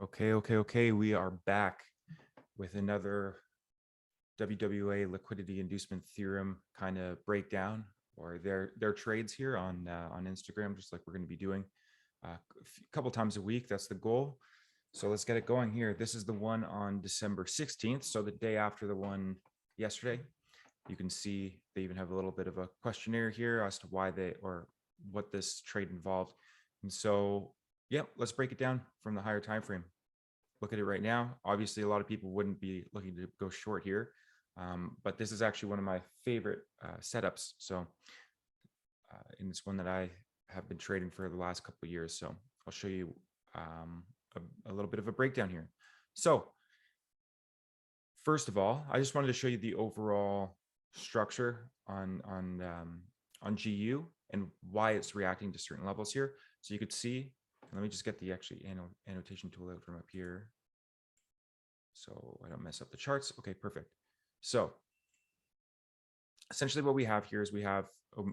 Okay. We are back with another WWA liquidity inducement theorem kind of breakdown, or their trades here on Instagram, just like we're going to be doing a couple times a week. That's the goal. So let's get it going here. This is the one on December 16th, so the day after the one yesterday. You can see they even have a little bit of a questionnaire here as to why they or what this trade involved. And so, yeah, let's break it down from the higher time frame. Look at it right now. Obviously, a lot of people wouldn't be looking to go short here, but this is actually one of my favorite setups. So, and it's one that I have been trading for the last couple of years. So I'll show you a little bit of a breakdown here. So first of all, I just wanted to show you the overall structure on GU and why it's reacting to certain levels here. So you could see, let me just get the actually annotation tool out from up here so I don't mess up the charts. Okay, perfect. So essentially what we have here is we have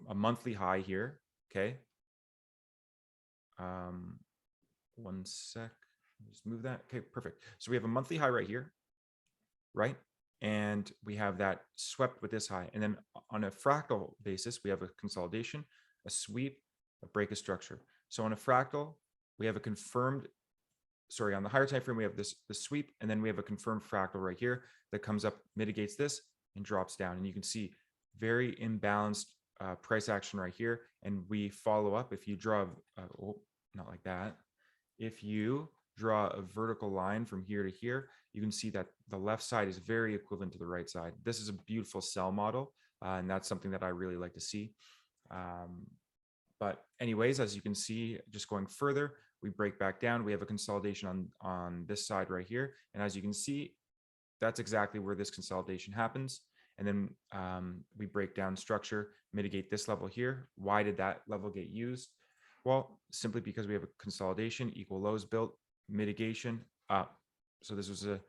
a monthly high here. Okay. One sec. Just move that. Okay, perfect. So we have a monthly high right here, right? And we have that swept with this high. And then on a fractal basis, we have a consolidation, a sweep, a break of structure. So on a fractal, we have a confirmed, sorry, on the higher time frame, we have the sweep, and then we have a confirmed fractal right here that comes up, mitigates this, and drops down. And you can see very imbalanced price action right here. And we follow up. If you draw, not like that. If you draw a vertical line from here to here, you can see that the left side is very equivalent to the right side. This is a beautiful sell model, and that's something that I really like to see. But anyways, as you can see, just going further, we break back down. We have a consolidation on this side right here. And as you can see, that's exactly where this consolidation happens. And then we break down structure, mitigate this level here. Why did that level get used? Well, simply because we have a consolidation, equal lows built, mitigation up. So this was a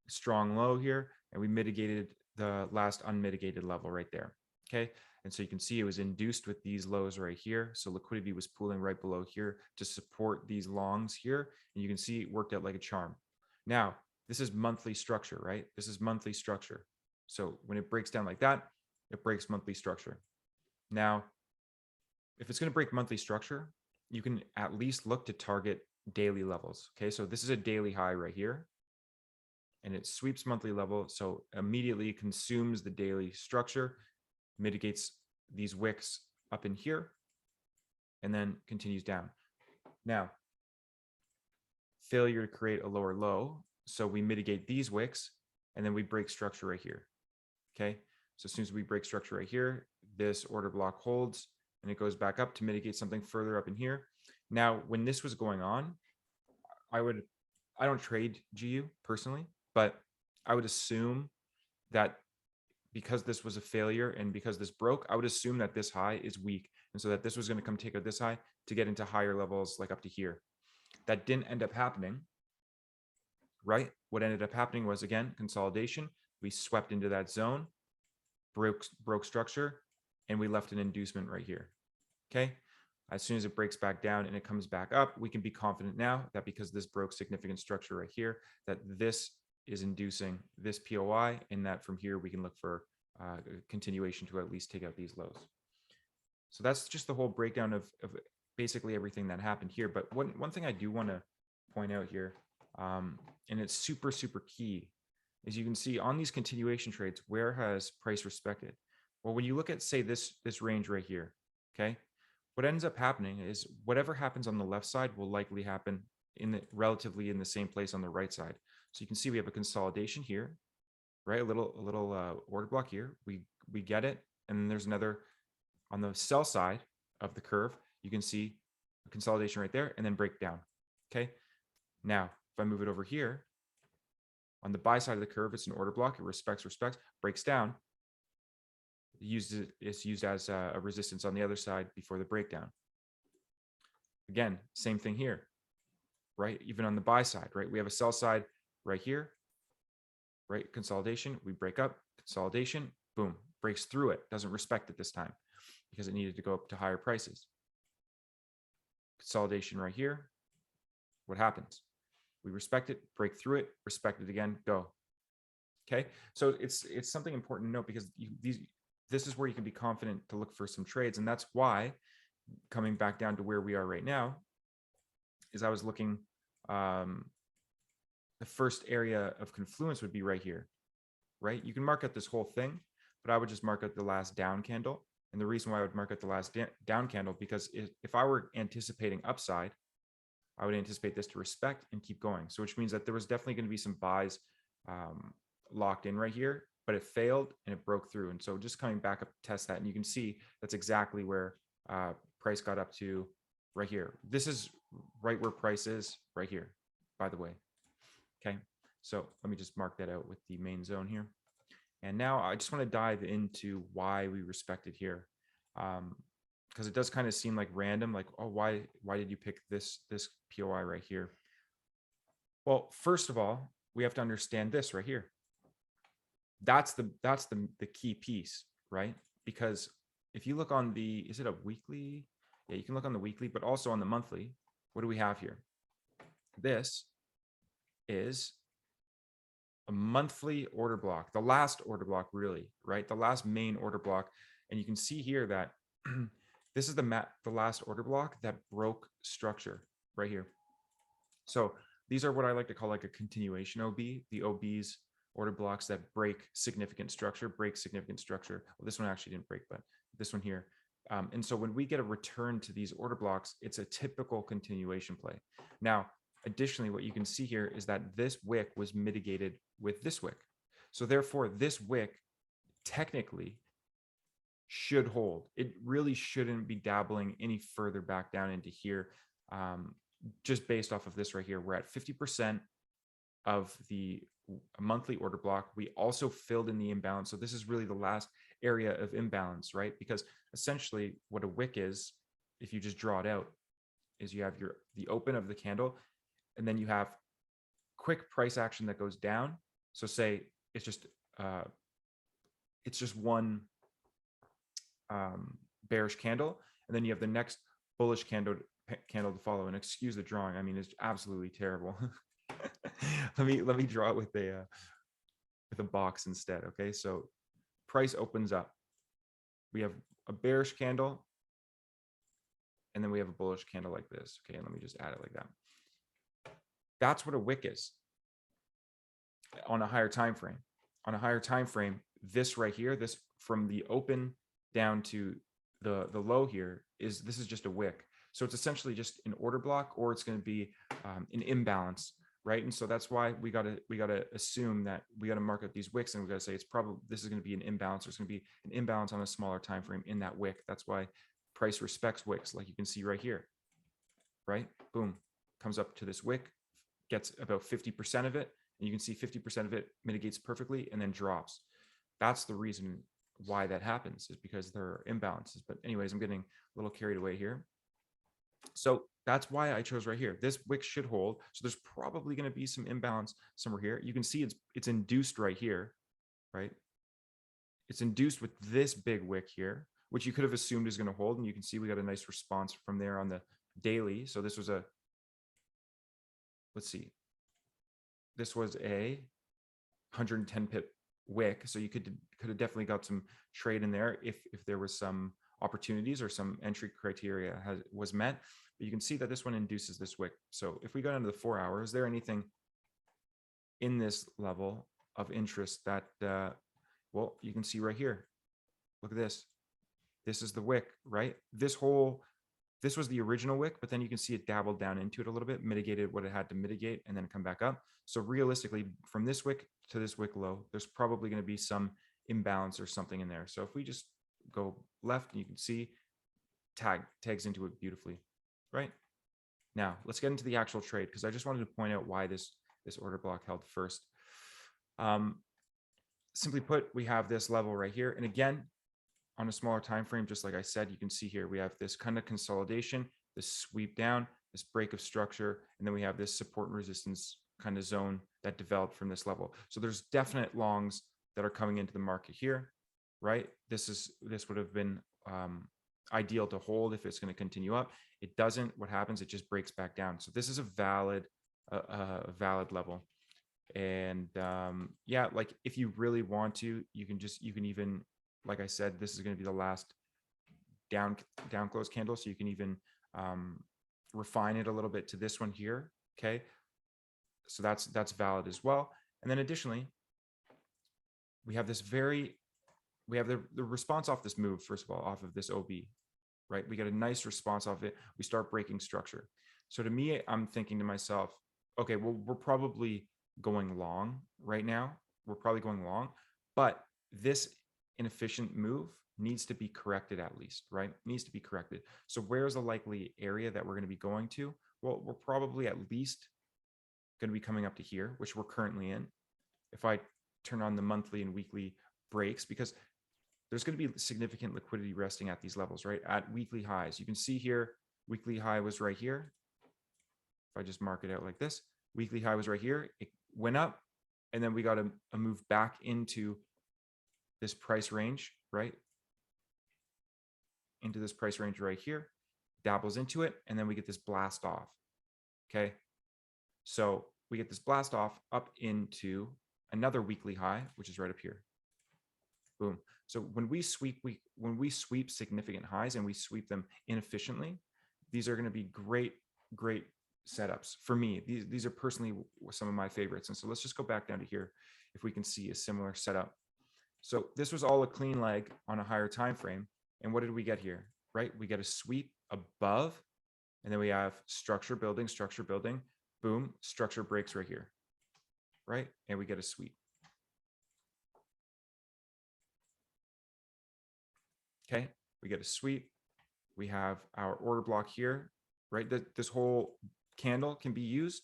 strong low here, and we mitigated the last unmitigated level right there. Okay. And so you can see it was induced with these lows right here. So liquidity was pooling right below here to support these longs here. And you can see it worked out like a charm. Now, this is monthly structure, right? This is monthly structure. So when it breaks down like that, it breaks monthly structure. Now, if it's going to break monthly structure, you can at least look to target daily levels. Okay, so this is a daily high right here, and it sweeps monthly level, so immediately consumes the daily structure, mitigates these wicks up in here, and then continues down. Now, failure to create a lower low, so we mitigate these wicks, and then we break structure right here. Okay, so as soon as we break structure right here, this order block holds, and it goes back up to mitigate something further up in here. Now, when this was going on, I don't trade GU personally, but I would assume that because this was a failure and because this broke, I would assume that this high is weak. And so that this was going to come take out this high to get into higher levels, like up to here. That didn't end up happening, right? What ended up happening was, again, consolidation. We swept into that zone, broke structure, and we left an inducement right here. Okay. As soon as it breaks back down and it comes back up, we can be confident now that because this broke significant structure right here, that this is inducing this POI, and that from here we can look for continuation to at least take out these lows. So that's just the whole breakdown of basically everything that happened here. But one thing I do want to point out here, and it's super, super key, is you can see on these continuation trades, where has price respected? Well, when you look at, say, this range right here, okay, what ends up happening is whatever happens on the left side will likely happen relatively in the same place on the right side. So you can see we have a consolidation here, right? A little order block here. We get it, and then there's another on the sell side of the curve. You can see a consolidation right there, and then break down. Okay. Now, if I move it over here on the buy side of the curve, it's an order block. It respects, breaks down. It's used as a resistance on the other side before the breakdown. Again, same thing here, right? Even on the buy side, right? We have a sell side right here, right? Consolidation, we break up, consolidation, boom, breaks through it, doesn't respect it this time because it needed to go up to higher prices. Consolidation right here, what happens? We respect it, break through it, respect it again, go. Okay, so it's something important to note because this is where you can be confident to look for some trades, and that's why, coming back down to where we are right now, is I was looking, the first area of confluence would be right here, right? You can mark out this whole thing, but I would just mark out the last down candle. And the reason why I would mark out the last down candle, because if I were anticipating upside, I would anticipate this to respect and keep going. So which means that there was definitely going to be some buys locked in right here, but it failed and it broke through. And so just coming back up to test that, and you can see that's exactly where price got up to right here. This is right where price is right here, by the way. Okay, so let me just mark that out with the main zone here. And now I just want to dive into why we respected here, because it does kind of seem like random, like, oh, why did you pick this POI right here? Well, first of all, we have to understand this right here. That's the key piece, right? Because if you look on the, is it a weekly? Yeah, you can look on the weekly, but also on the monthly. What do we have here? This is a monthly order block, the last order block, really, right? The last main order block. And you can see here that this is the last order block that broke structure right here. So these are what I like to call like a continuation OB, the OBs, order blocks that break significant structure. Well, this one actually didn't break, but this one here. And so when we get a return to these order blocks, it's a typical continuation play. Now, additionally, what you can see here is that this wick was mitigated with this wick. So therefore, this wick technically should hold. It really shouldn't be dabbling any further back down into here. Just based off of this right here, we're at 50% of the monthly order block. We also filled in the imbalance. So this is really the last area of imbalance, right? Because essentially what a wick is, if you just draw it out, is you have the open of the candle, and then you have quick price action that goes down. So say it's just one bearish candle, and then you have the next bullish candle to follow. And excuse the drawing, I mean, it's absolutely terrible. let me draw it with a box instead. Okay, so price opens up, we have a bearish candle, and then we have a bullish candle like this. Okay, and let me just add it like that. That's what a wick is on a higher time frame. On a higher time frame, this right here, this from the open down to the low here, this is just a wick. So it's essentially just an order block, or it's going to be an imbalance, right? And so that's why we gotta assume that we gotta mark up these wicks, and we gotta say it's probably, this is going to be an imbalance, or it's going to be an imbalance on a smaller time frame in that wick. That's why price respects wicks, like you can see right here, right? Boom, comes up to this wick, gets about 50% of it, and you can see 50% of it mitigates perfectly and then drops. That's the reason why that happens, is because there are imbalances. But anyways, I'm getting a little carried away here. So that's why I chose right here. This wick should hold. So there's probably going to be some imbalance somewhere here. You can see it's induced right here, right? It's induced with this big wick here, which you could have assumed is going to hold. And you can see we got a nice response from there on the daily. So this was a, let's see, this was a 110 pip wick. So you could have definitely got some trade in there if there was some opportunities or some entry criteria was met. But you can see that this one induces this wick. So if we go into the 4 hours, is there anything in this level of interest that, well, you can see right here. Look at this. This is the wick, right? This was the original wick, but then you can see it dabbled down into it a little bit, mitigated what it had to mitigate, and then come back up. So realistically, from this wick to this wick low, there's probably going to be some imbalance or something in there. So if we just go left, and you can see tags into it beautifully, right? Now let's get into the actual trade, because I just wanted to point out why this order block held first. Simply put, we have this level right here, and again, on a smaller time frame, just like I said, you can see here we have this kind of consolidation, this sweep down, this break of structure, and then we have this support and resistance kind of zone that developed from this level. So there's definite longs that are coming into the market here, right? This would have been ideal to hold if it's going to continue up. It doesn't. What happens? It just breaks back down. So this is a valid a valid level. And yeah, like if you really want to, you can even, like I said, this is going to be the last down close candle, so you can even refine it a little bit to this one here. Okay, so that's valid as well. And then additionally, we have the response off this move, first of all, off of this OB, right? We get a nice response off it. We start breaking structure. So to me, I'm thinking to myself, okay, well, we're probably going long right now. We're probably going long, but this inefficient move needs to be corrected at least, right? Needs to be corrected. So where's the likely area that we're going to be going to? Well, we're probably at least going to be coming up to here, which we're currently in. If I turn on the monthly and weekly breaks, because there's going to be significant liquidity resting at these levels, right? At weekly highs. You can see here, weekly high was right here. If I just mark it out like this, weekly high was right here. It went up, and then we got a move back into this price range, right? Into this price range right here, dabbles into it, and then we get this blast off. Okay. So we get this blast off up into another weekly high, which is right up here. Boom. So when we sweep significant highs and we sweep them inefficiently, these are going to be great setups for me. These are personally some of my favorites. And so let's just go back down to here if we can see a similar setup. So this was all a clean leg on a higher time frame. And what did we get here? Right? We get a sweep above, and then we have structure building, boom, structure breaks right here. Right? And we get a sweep. Okay, we get a sweep. We have our order block here, right? This whole candle can be used,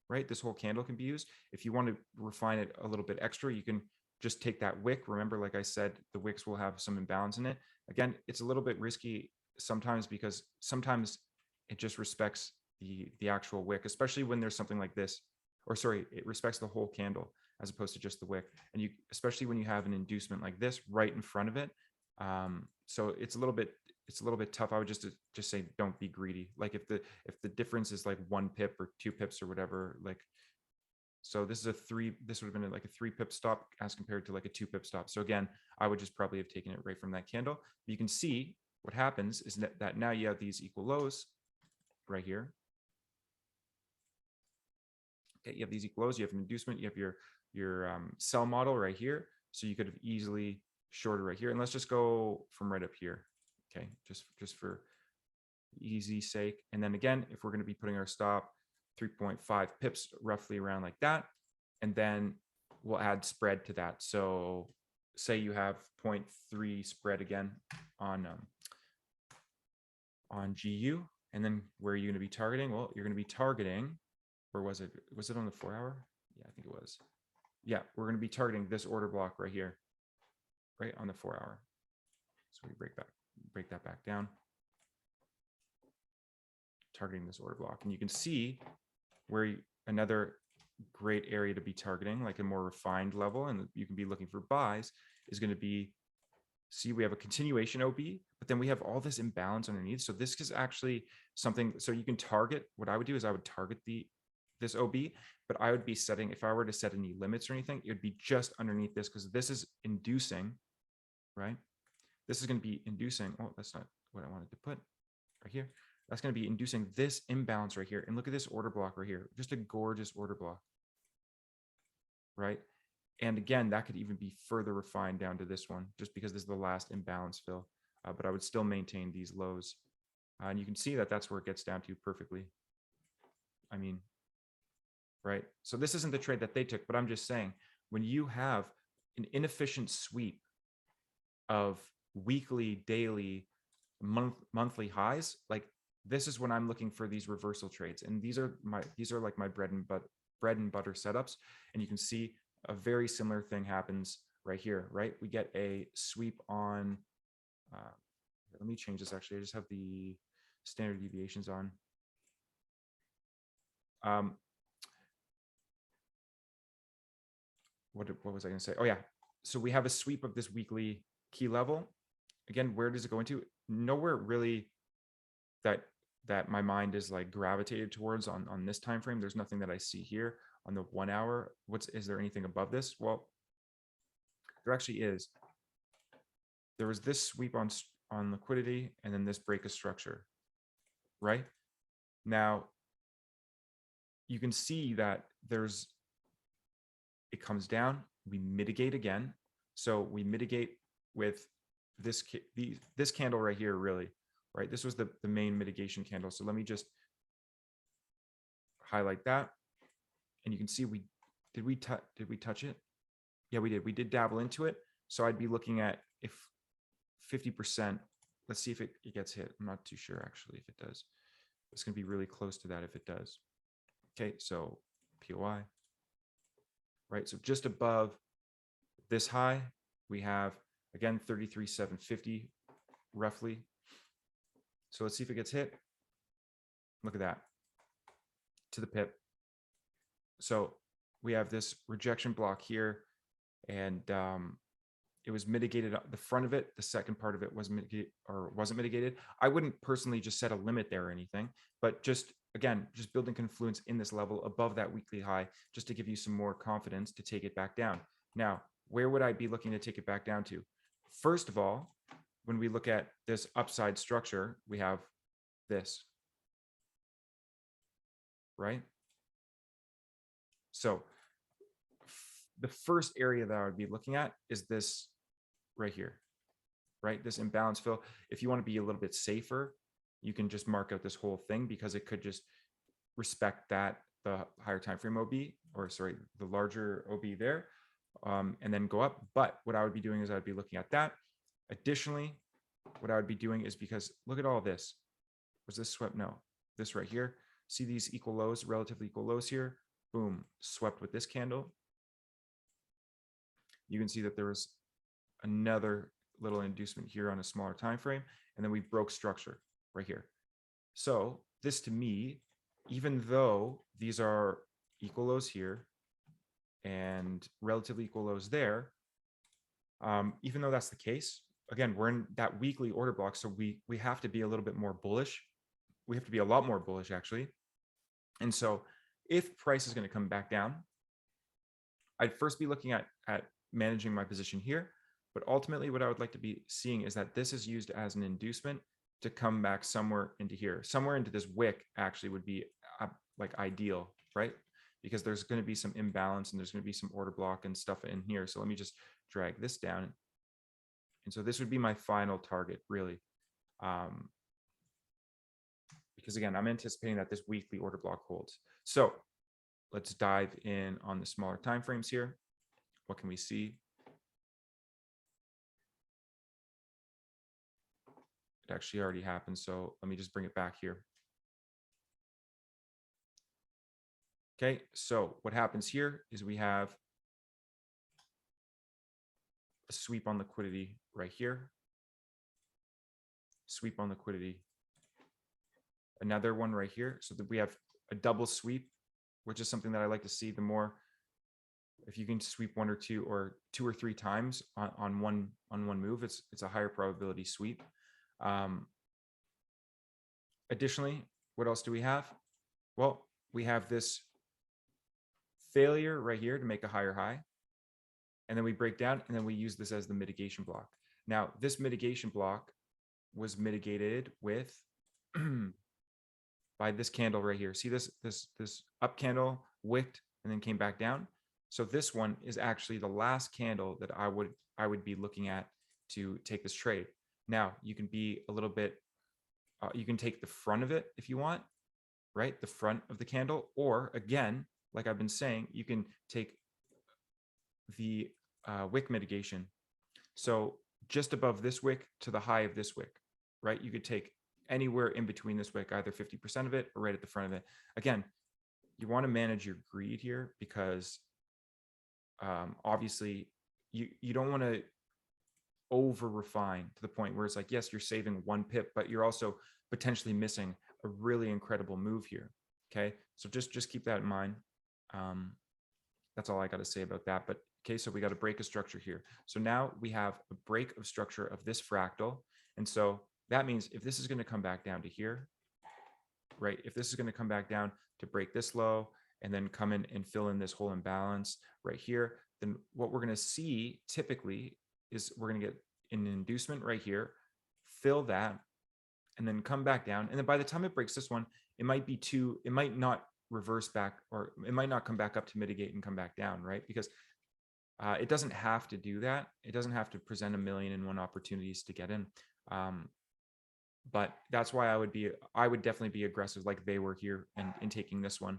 right? This whole candle can be used. If you want to refine it a little bit extra, you can just take that wick. Remember, like I said, the wicks will have some imbalance in it. Again, it's a little bit risky sometimes because sometimes it just respects the actual wick, especially when there's something like this, or sorry, it respects the whole candle as opposed to just the wick. And you, especially when you have an inducement like this right in front of it. So it's a little bit tough. I would just say don't be greedy. Like if the difference is like 1 pip or 2 pips or whatever, like, so this would have been like a 3 pip stop as compared to like a 2 pip stop. So again, I would just probably have taken it right from that candle. You can see what happens is that now you have these equal lows right here. Okay, you have these equal lows, you have an inducement, you have your sell model right here. So you could have easily shorted right here. And let's just go from right up here. Okay, just for easy sake. And then again, if we're going to be putting our stop 3.5 pips roughly around like that, and then we'll add spread to that. So say you have 0.3 spread again on GU, and then where are you going to be targeting? Well, you're going to be targeting, where was it? Was it on the 4 hour? Yeah, I think it was. Yeah, we're going to be targeting this order block right here, right on the 4 hour. So we break that back down, targeting this order block. And you can see where another great area to be targeting, like a more refined level, and you can be looking for buys, is going to be, see, we have a continuation OB, but then we have all this imbalance underneath. So this is actually something, so you can target, what I would do is I would target this OB, but I would be setting, if I were to set any limits or anything, it would be just underneath this, because this is inducing, right? This is going to be inducing, oh, that's not what I wanted to put right here. That's going to be inducing this imbalance right here. And look at this order block right here. Just a gorgeous order block, right? And again, that could even be further refined down to this one, just because this is the last imbalance fill. But I would still maintain these lows. And you can see that that's where it gets down to perfectly. I mean, right? So this isn't the trade that they took, but I'm just saying, when you have an inefficient sweep of weekly, daily, monthly highs, like this is when I'm looking for these reversal trades. And these are like my bread and butter setups. And you can see a very similar thing happens right here, right? We get a sweep on, let me change this actually. I just have the standard deviations on. What was I going to say? Oh yeah. So we have a sweep of this weekly key level. Again, where does it go into? Nowhere really that that my mind is like gravitated towards on this time frame. There's nothing that I see here on the 1 hour. Is there anything above this? Well, there actually is. There was this sweep on liquidity and then this break of structure, right? Now, you can see that it comes down, we mitigate again. So we mitigate with this candle right here, really, right? This was the main mitigation candle. So let me just highlight that. And you can see did we touch it? Yeah, we did. We did dabble into it. So I'd be looking at if 50%, let's see if it gets hit. I'm not too sure actually if it does. It's going to be really close to that if it does. Okay, so POI, right? So just above this high, we have, again, 33,750 roughly. So let's see if it gets hit. Look at that, to the pip. So we have this rejection block here, and it was mitigated. The front of it, the second part of it was mitigated or wasn't mitigated. I wouldn't personally just set a limit there or anything, but just, again, just building confluence in this level above that weekly high, just to give you some more confidence to take it back down. Now, where would I be looking to take it back down to? First of all, when we look at this upside structure, we have this, right? So the first area that I would be looking at is this right here, right? This imbalance fill. If you want to be a little bit safer, you can just mark out this whole thing because it could just respect that, the higher time frame OB, or sorry, the larger OB there, and then go up. But what I would be doing is I'd be looking at that. Additionally, what I would be doing is, because look at all this. Was this swept? No, this right here. See these equal lows, relatively equal lows here. Boom, swept with this candle. You can see that there was another little inducement here on a smaller time frame, and then we broke structure right here. So this, to me, even though these are equal lows here and relatively equal lows there, even though that's the case, again, we're in that weekly order block, so we have to be a little bit more bullish. We have to be a lot more bullish, actually. And so if price is going to come back down, I'd first be looking at managing my position here. But ultimately, what I would like to be seeing is that this is used as an inducement to come back somewhere into here. Somewhere into this wick actually would be like ideal, right? Because there's going to be some imbalance and there's going to be some order block and stuff in here. So let me just drag this down. And so this would be my final target, really. Because again, I'm anticipating that this weekly order block holds. So let's dive in on the smaller timeframes here. What can we see? It actually already happened. So let me just bring it back here. Okay, so what happens here is we have a sweep on liquidity right here. Sweep on liquidity. Another one right here. So that we have a double sweep, which is something that I like to see. The more, if you can sweep one or two or three times on one move, it's a higher probability sweep. Additionally, what else do we have? Well, we have this failure right here to make a higher high. And then we break down, and then we use this as the mitigation block. Now, this mitigation block was mitigated with by this candle right here. See this up candle wicked and then came back down. So this one is actually the last candle that I would be looking at to take this trade. Now, you can be a little bit, you can take the front of it if you want, right? The front of the candle, or again, like I've been saying, you can take the wick mitigation. So just above this wick to the high of this wick, right? You could take anywhere in between this wick, either 50% of it or right at the front of it. Again, you want to manage your greed here because obviously you don't want to over refine to the point where it's like, yes, you're saving 1 pip, but you're also potentially missing a really incredible move here. Okay, so just keep that in mind. That's all I got to say about that. But okay, so we got to break a structure here. So now we have a break of structure of this fractal. And so that means if this is going to come back down to here, right? If this is going to come back down to break this low and then come in and fill in this whole imbalance right here, then what we're going to see typically is we're going to get an inducement right here, fill that, and then come back down. And then by the time it breaks this one, it might not reverse back, or it might not come back up to mitigate and come back down, right? Because it doesn't have to do that. It doesn't have to present 1,000,001 opportunities to get in. But that's why I would definitely be aggressive like they were here and in taking this one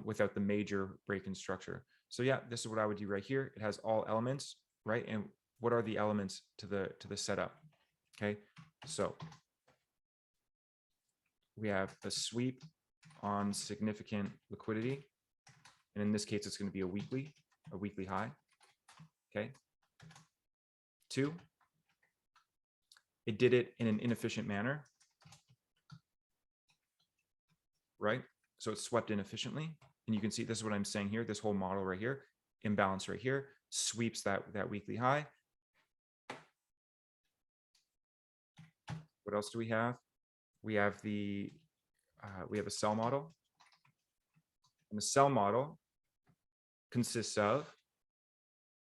without the major break in structure. So yeah, this is what I would do right here. It has all elements, right? And what are the elements to the setup? Okay, so we have a sweep on significant liquidity, and in this case, it's going to be a weekly high. Okay. 2, it did it in an inefficient manner, right? So it swept inefficiently. And you can see this is what I'm saying here. This whole model right here, imbalance right here, sweeps that weekly high. What else do we have? We have a sell model. And the sell model consists of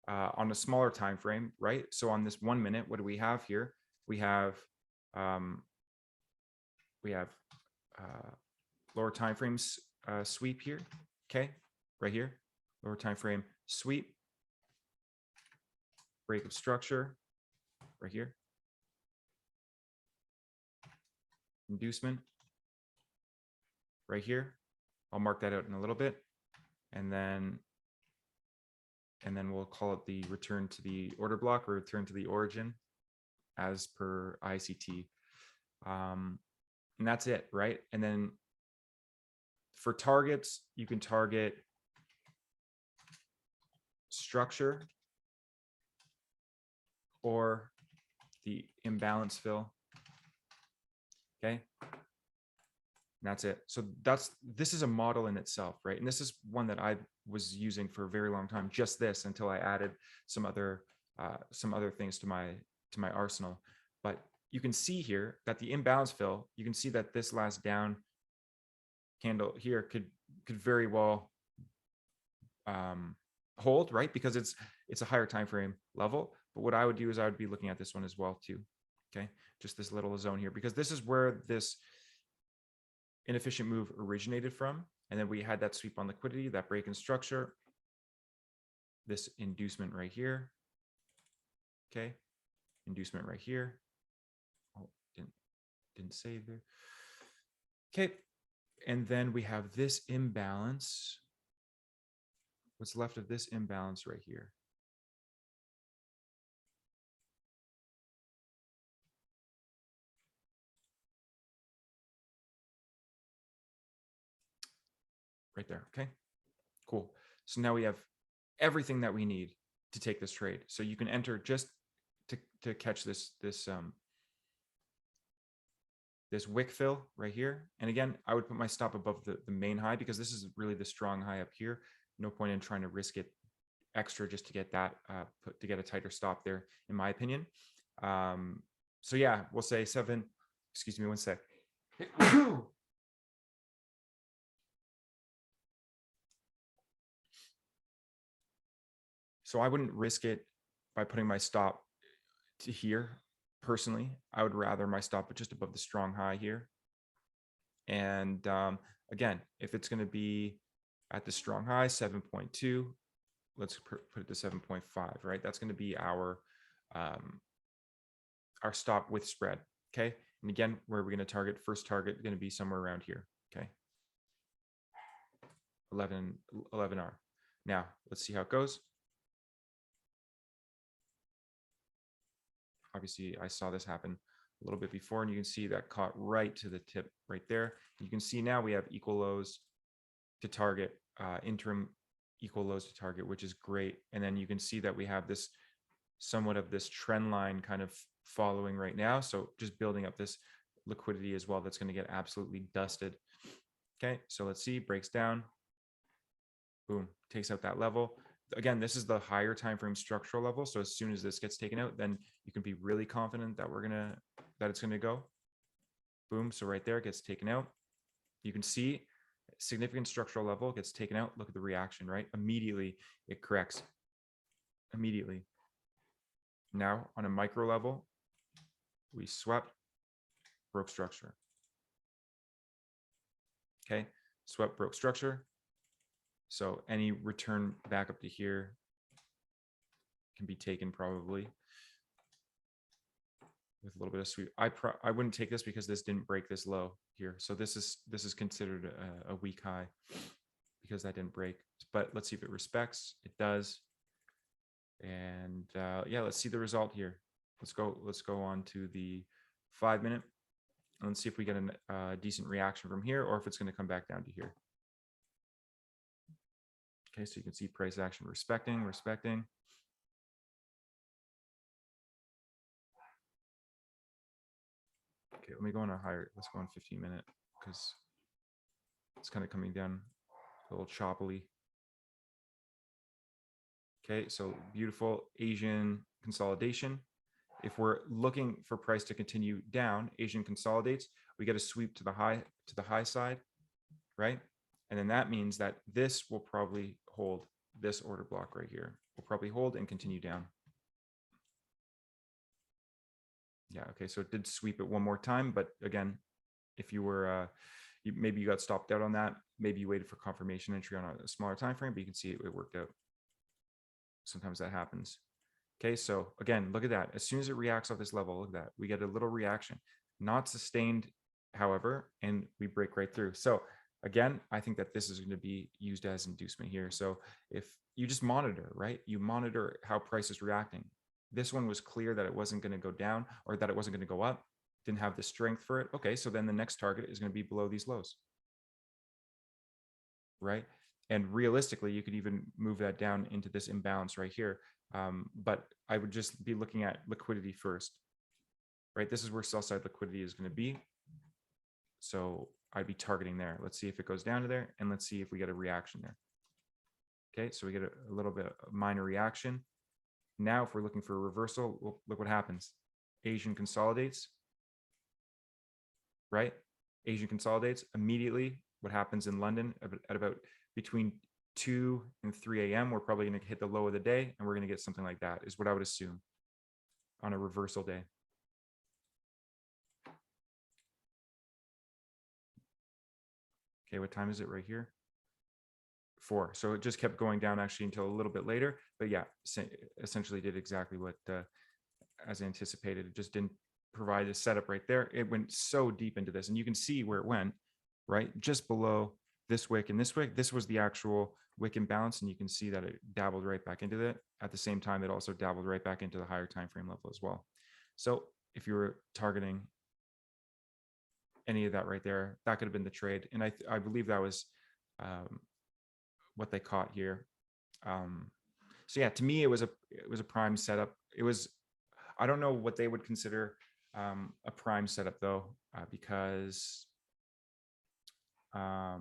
on a smaller time frame, right? So on this 1 minute, what do we have here? We have lower time frames sweep here. Okay, right here, lower time frame sweep, break of structure right here, inducement right here. I'll mark that out in a little bit, and then we'll call it the return to the order block or return to the origin as per ICT. And that's it, right? And then for targets, you can target structure or the imbalance fill. Okay. And that's it. So this is a model in itself, right? And this is one that I was using for a very long time, just this, until I added some other things to my arsenal. But you can see here that the imbalance fill, you can see that this last down candle here could very well hold, right? Because it's a higher time frame level. But what I would do is I would be looking at this one as well too. Okay, just this little zone here, because this is where this inefficient move originated from. And then we had that sweep on liquidity, that break in structure, this inducement right here. Okay, inducement right here. Oh, didn't save there. Okay, and then we have this imbalance. What's left of this imbalance right here? Right there. Okay, cool. So now we have everything that we need to take this trade. So you can enter just to catch this wick fill right here. And again, I would put my stop above the main high, because this is really the strong high up here. No point in trying to risk it extra just to get that to get a tighter stop there, in my opinion. So yeah, we'll say 7. Excuse me, one sec. So I wouldn't risk it by putting my stop to here. Personally, I would rather my stop just above the strong high here. And again, if it's going to be at the strong high, 7.2, let's put it to 7.5, right? That's going to be our stop with spread. Okay. And again, where are we going to target? First target going to be somewhere around here. Okay. 11R. Now let's see how it goes. Obviously, I saw this happen a little bit before, and you can see that caught right to the tip right there. You can see now we have equal lows to target, interim equal lows to target, which is great. And then you can see that we have this somewhat of this trend line kind of following right now. So just building up this liquidity as well. That's going to get absolutely dusted. Okay, so let's see, breaks down. Boom, takes out that level. Again, this is the higher time frame structural level. So as soon as this gets taken out, then you can be really confident that it's gonna go. Boom. So right there, it gets taken out. You can see significant structural level gets taken out. Look at the reaction, right? Immediately it corrects. Immediately. Now on a micro level, we swept, broke structure. Okay, swept, broke structure. So any return back up to here can be taken probably with a little bit of sweep. I wouldn't take this because this didn't break this low here. So this is considered a weak high because that didn't break. But let's see if it respects. It does. And yeah, let's see the result here. Let's go on to the 5 minute. And let's see if we get a decent reaction from here or if it's going to come back down to here. Okay, so you can see price action respecting. Okay, let me go on a higher, let's go on 15 minute because it's kind of coming down a little choppily. Okay, so beautiful Asian consolidation. If we're looking for price to continue down, Asian consolidates, we get a sweep to the high side, right? And then that means that this will probably hold, this order block right here will probably hold and continue down. Yeah, okay, so it did sweep it one more time, but again, if you were maybe you got stopped out on that, maybe you waited for confirmation entry on a smaller time frame, but you can see it worked out. Sometimes that happens. Okay, so again, look at that. As soon as it reacts off this level, look at that. We get a little reaction, not sustained, however, and we break right through. So again, I think that this is going to be used as inducement here. So if you just monitor, right? You monitor how price is reacting. This one was clear that it wasn't going to go down or that it wasn't going to go up. Didn't have the strength for it. Okay, so then the next target is going to be below these lows, right? And realistically, you could even move that down into this imbalance right here. But I would just be looking at liquidity first, right? This is where sell side liquidity is going to be. So I'd be targeting there. Let's see if it goes down to there, and let's see if we get a reaction there. Okay, so we get a little bit of minor reaction. Now, if we're looking for a reversal, well, look what happens. Asian consolidates, right? Asian consolidates immediately. What happens in London at about between 2 and 3 a.m. We're probably going to hit the low of the day, and we're going to get something like that, is what I would assume on a reversal day. Okay, what time is it right here? 4. So it just kept going down actually until a little bit later. But yeah, essentially did exactly what, as anticipated, it just didn't provide a setup right there. It went so deep into this, and you can see where it went, right? Just below this wick and this wick. This was the actual wick imbalance, and you can see that it dabbled right back into that. At the same time, it also dabbled right back into the higher time frame level as well. So if you were targeting any of that right there, that could have been the trade. And I believe that was what they caught here. So yeah, to me, it was a prime setup. It was, I don't know what they would consider a prime setup though, because I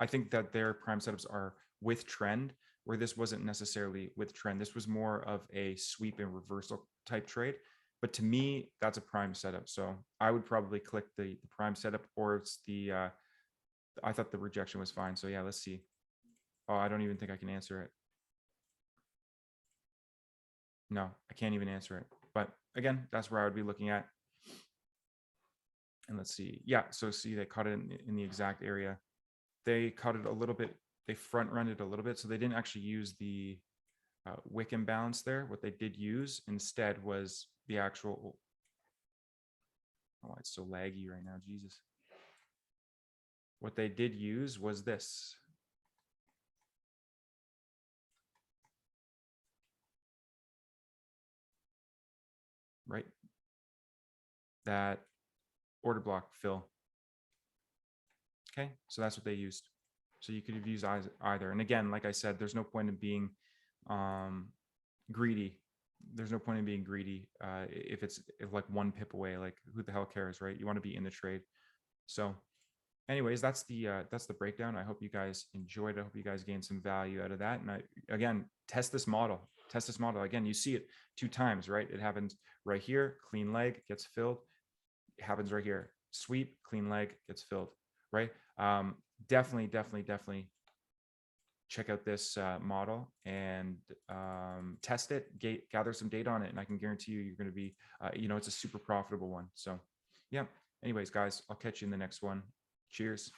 think that their prime setups are with trend, where this wasn't necessarily with trend. This was more of a sweep and reversal type trade. But to me, that's a prime setup. So I would probably click the prime setup, or it's the, I thought the rejection was fine. So yeah, let's see. Oh, I don't even think I can answer it. No, I can't even answer it. But again, that's where I would be looking at. And let's see. Yeah, so see, they caught it in the exact area. They caught it a little bit. They front run it a little bit. So they didn't actually use the wick imbalance there. What they did use instead was the actual, oh, it's so laggy right now, Jesus. What they did use was this. Right? That order block fill. Okay, so that's what they used. So you could have used either. And again, like I said, there's no point in being greedy. There's no point in being greedy if like 1 pip away. Like who the hell cares, right? You want to be in the trade. So anyways, that's the breakdown. I hope you guys enjoyed it. I hope you guys gained some value out of that. And again, test this model. Test this model. Again, you see it 2 times, right? It happens right here, clean leg, gets filled. happens right here. Sweep, clean leg, gets filled, right? Definitely check out this model and test it, gather some data on it, and I can guarantee you, you're going to be, it's a super profitable one. So, yeah. Anyways, guys, I'll catch you in the next one. Cheers.